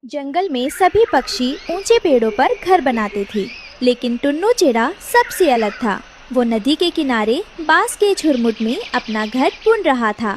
जंगल में सभी पक्षी ऊंचे पेड़ों पर घर बनाते थे, लेकिन टुन्नू चिड़ा सबसे अलग था। वो नदी के किनारे बांस के झुरमुट में अपना घर बुन रहा था।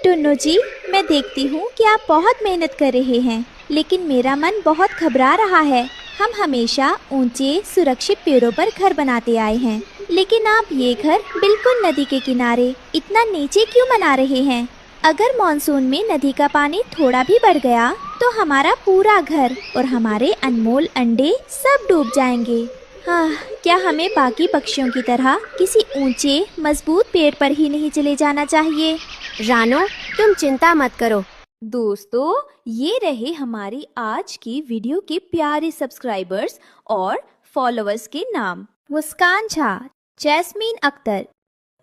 टुन्नू जी, मैं देखती हूँ कि आप बहुत मेहनत कर रहे हैं, लेकिन मेरा मन बहुत घबरा रहा है। हम हमेशा ऊंचे सुरक्षित पेड़ों पर घर बनाते आए हैं, लेकिन आप ये घर बिल्कुल नदी के किनारे इतना नीचे क्यों बना रहे हैं? अगर मॉनसून में नदी का पानी थोड़ा भी बढ़ गया तो हमारा पूरा घर और हमारे अनमोल अंडे सब डूब जाएंगे। हाँ, क्या हमें बाकी पक्षियों की तरह किसी ऊंचे मजबूत पेड़ पर ही नहीं चले जाना चाहिए? रानो, तुम चिंता मत करो। दोस्तों, ये रहे हमारी आज की वीडियो के प्यारे सब्सक्राइबर्स और फॉलोअर्स के नाम। मुस्कान झा, जैस्मीन अख्तर,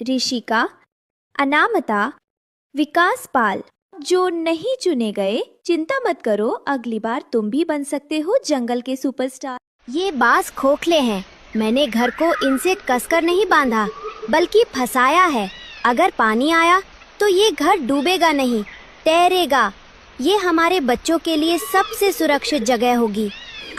ऋषिका, अनामिता, विकास पाल। जो नहीं चुने गए, चिंता मत करो, अगली बार तुम भी बन सकते हो जंगल के सुपरस्टार। ये बांस खोखले हैं। मैंने घर को इनसे कसकर नहीं बांधा, बल्कि फंसाया है। अगर पानी आया तो ये घर डूबेगा नहीं, तैरेगा। ये हमारे बच्चों के लिए सबसे सुरक्षित जगह होगी।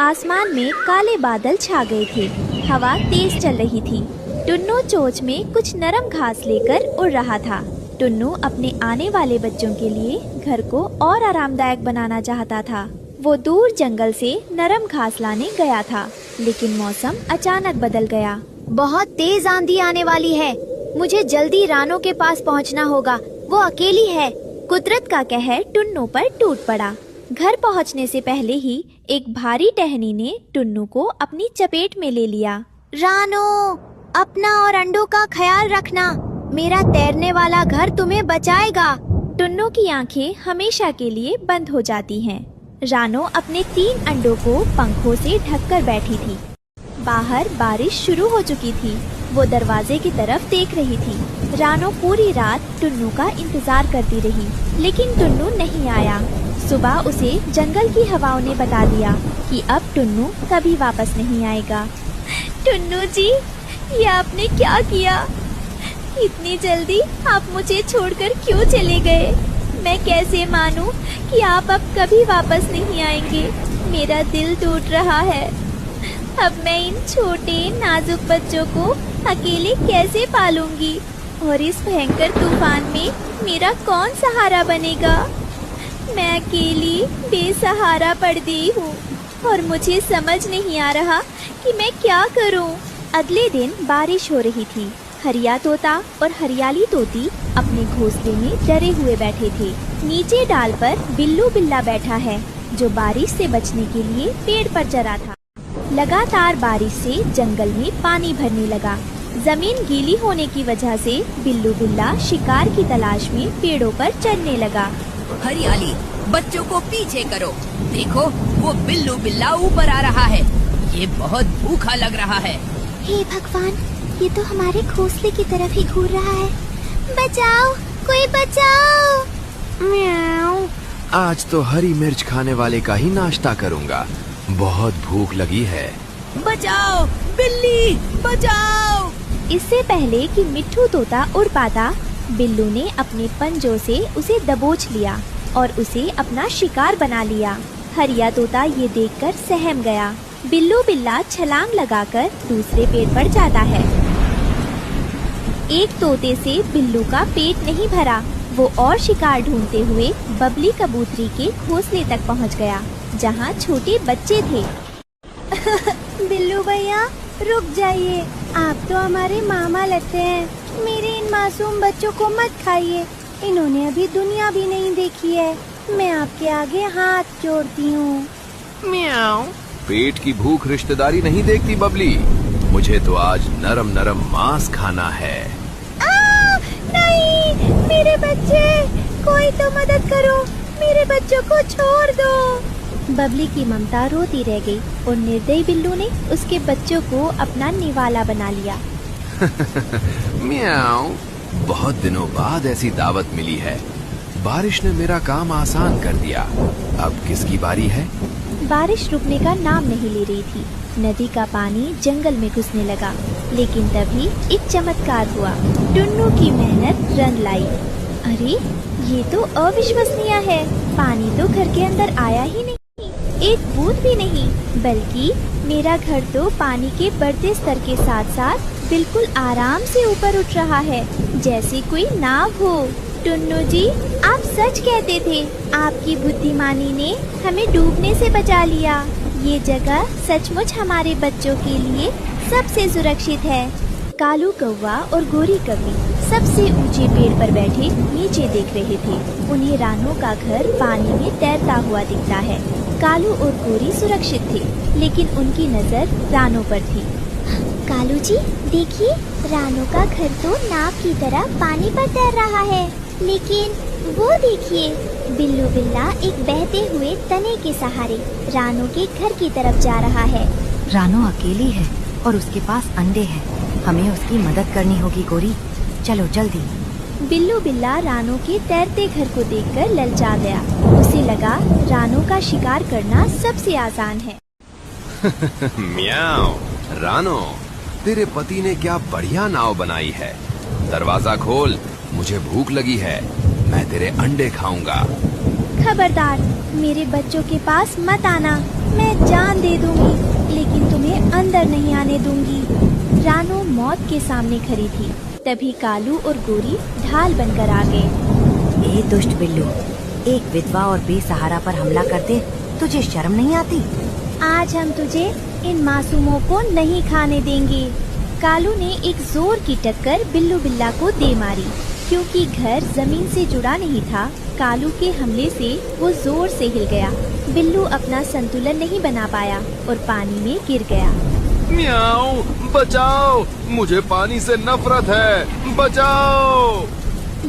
आसमान में काले बादल छा गए थे, हवा तेज चल रही थी। टुन्नू चोंच में कुछ नरम घास लेकर उड़ रहा था। टुन्नू अपने आने वाले बच्चों के लिए घर को और आरामदायक बनाना चाहता था। वो दूर जंगल से नरम घास लाने गया था, लेकिन मौसम अचानक बदल गया। बहुत तेज आंधी आने वाली है। मुझे जल्दी रानो के पास पहुंचना होगा। वो अकेली है। कुदरत का कहर टुन्नू पर टूट पड़ा। घर पहुंचने से पहले ही एक भारी टहनी ने टुन्नू को अपनी चपेट में ले लिया। रानो, अपना और अंडों का ख्याल रखना। मेरा तैरने वाला घर तुम्हें बचाएगा। टुन्नू की आंखें हमेशा के लिए बंद हो जाती हैं। रानो अपने 3 अंडों को पंखों से ढककर बैठी थी। बाहर बारिश शुरू हो चुकी थी। वो दरवाजे की तरफ देख रही थी। रानो पूरी रात टुन्नू का इंतजार करती रही, लेकिन टुन्नू नहीं आया। सुबह उसे जंगल की हवाओं ने बता दिया कि अब टुन्नू कभी वापस नहीं आएगा। टुन्नू जी, ये आपने क्या किया? इतनी जल्दी आप मुझे छोड़कर क्यों चले गए? मैं कैसे मानूं कि आप अब कभी वापस नहीं आएंगे? मेरा दिल टूट रहा है। अब मैं इन छोटे नाजुक बच्चों को अकेले कैसे पालूंगी? और इस भयंकर तूफान में मेरा कौन सहारा बनेगा? मैं अकेली बेसहारा पड़ गई हूँ और मुझे समझ नहीं आ रहा कि मैं क्या करूँ। अगले दिन बारिश हो रही थी। हरिया तोता और हरियाली तोती अपने घोंसले में डरे हुए बैठे थे। नीचे डाल पर बिल्लू बिल्ला बैठा है, जो बारिश से बचने के लिए पेड़ पर चढ़ा था। लगातार बारिश से जंगल में पानी भरने लगा। जमीन गीली होने की वजह से बिल्लू बिल्ला शिकार की तलाश में पेड़ों पर चढ़ने लगा। हरियाली, बच्चों को पीछे करो। देखो, वो बिल्लू बिल्ला ऊपर आ रहा है। ये बहुत भूखा लग रहा है। हे भगवान, ये तो हमारे घोंसले की तरफ ही घूर रहा है। बचाओ, कोई बचाओ। म्याऊ। आज तो हरी मिर्च खाने वाले का ही नाश्ता करूंगा। बहुत भूख लगी है। बचाओ, बिल्ली, बचाओ। इससे पहले कि मिट्ठू तोता उड़ पाता, बिल्लू ने अपने पंजों से उसे दबोच लिया और उसे अपना शिकार बना लिया। हरिया तोता ये देखकर सहम गया। बिल्लू बिल्ला छलांग लगाकर दूसरे पेड़ पर जाता है। एक तोते से बिल्लू का पेट नहीं भरा। वो और शिकार ढूंढते हुए बबली कबूतरी के घोंसले तक पहुंच गया, जहां छोटे बच्चे थे। बिल्लू भैया, रुक जाइए। आप तो हमारे मामा लगते हैं। मेरे इन मासूम बच्चों को मत खाइए। इन्होंने अभी दुनिया भी नहीं देखी है। मैं आपके आगे हाथ जोड़ती हूँ। म्याऊ। पेट की भूख रिश्तेदारी नहीं देखती बबली। मुझे तो आज नरम नरम मांस खाना है। नहीं, मेरे बच्चे, कोई तो मदद करो। मेरे बच्चों को छोड़ दो। बबली की ममता रोती रह गई और निर्दयी बिल्लू ने उसके बच्चों को अपना निवाला बना लिया। म्याऊ। बहुत दिनों बाद ऐसी दावत मिली है। बारिश ने मेरा काम आसान कर दिया। अब किसकी बारी है? बारिश रुकने का नाम नहीं ले रही थी। नदी का पानी जंगल में घुसने लगा, लेकिन तभी एक चमत्कार हुआ। टुन्नू की मेहनत रंग लाई। अरे, ये तो अविश्वसनीय है। पानी तो घर के अंदर आया ही नहीं। एक बूंद भी नहीं, बल्कि मेरा घर तो पानी के बढ़ते स्तर के साथ साथ बिल्कुल आराम से ऊपर उठ रहा है, जैसे कोई नाव हो। टुन्नू जी, आप सच कहते थे। आपकी बुद्धिमानी ने हमें डूबने से बचा लिया। ये जगह सचमुच हमारे बच्चों के लिए सबसे सुरक्षित है। कालू कौवा और गोरी कौवी सबसे ऊंचे पेड़ पर बैठे नीचे देख रहे थे। उन्हें रानो का घर पानी में तैरता हुआ दिखता है। कालू और गोरी सुरक्षित थे, लेकिन उनकी नजर रानो पर थी। कालू जी, देखिए, रानो का घर तो नाव की तरह पानी पर तैर रहा है। लेकिन वो देखिए, बिल्लू बिल्ला एक बहते हुए तने के सहारे रानो के घर की तरफ जा रहा है। रानो अकेली है और उसके पास अंडे हैं। हमें उसकी मदद करनी होगी गोरी, चलो जल्दी। बिल्लू बिल्ला रानो के तैरते घर को देखकर ललचा गया। उसे लगा रानो का शिकार करना सबसे आसान है। म्याऊ, रानो, तेरे पति ने क्या बढ़िया नाव बनाई है। दरवाजा खोल, मुझे भूख लगी है। मैं तेरे अंडे खाऊंगा। खबरदार, मेरे बच्चों के पास मत आना। मैं जान दे दूंगी, लेकिन तुम्हें अंदर नहीं आने दूंगी। रानो मौत के सामने खड़ी थी। तभी कालू और गोरी ढाल बनकर आ गए। ए दुष्ट बिल्लू, एक विधवा और बेसहारा पर हमला कर दे, तुझे शर्म नहीं आती? आज हम तुझे इन मासूमों को नहीं खाने देंगे। कालू ने एक जोर की टक्कर बिल्लू बिल्ला को दे मारी। क्योंकि घर जमीन से जुड़ा नहीं था, कालू के हमले से वो जोर से हिल गया। बिल्लू अपना संतुलन नहीं बना पाया और पानी में गिर गया। म्याऊ, बचाओ, मुझे पानी से नफरत है, बचाओ।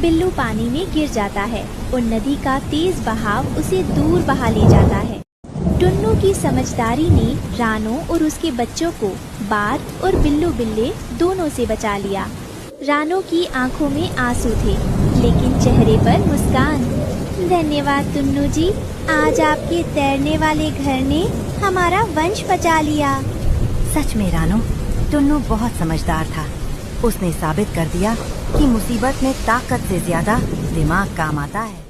बिल्लू पानी में गिर जाता है और नदी का तेज बहाव उसे दूर बहा ले जाता है। टुन्नू की समझदारी ने रानो और उसके बच्चों को बाघ और बिल्लू बिल्ले दोनों से बचा लिया। रानो की आंखों में आंसू थे, लेकिन चेहरे पर मुस्कान। धन्यवाद टुन्नू जी, आज आपके तैरने वाले घर ने हमारा वंश बचा लिया। सच में रानो, टुन्नू बहुत समझदार था। उसने साबित कर दिया कि मुसीबत में ताकत से ज्यादा दिमाग काम आता है।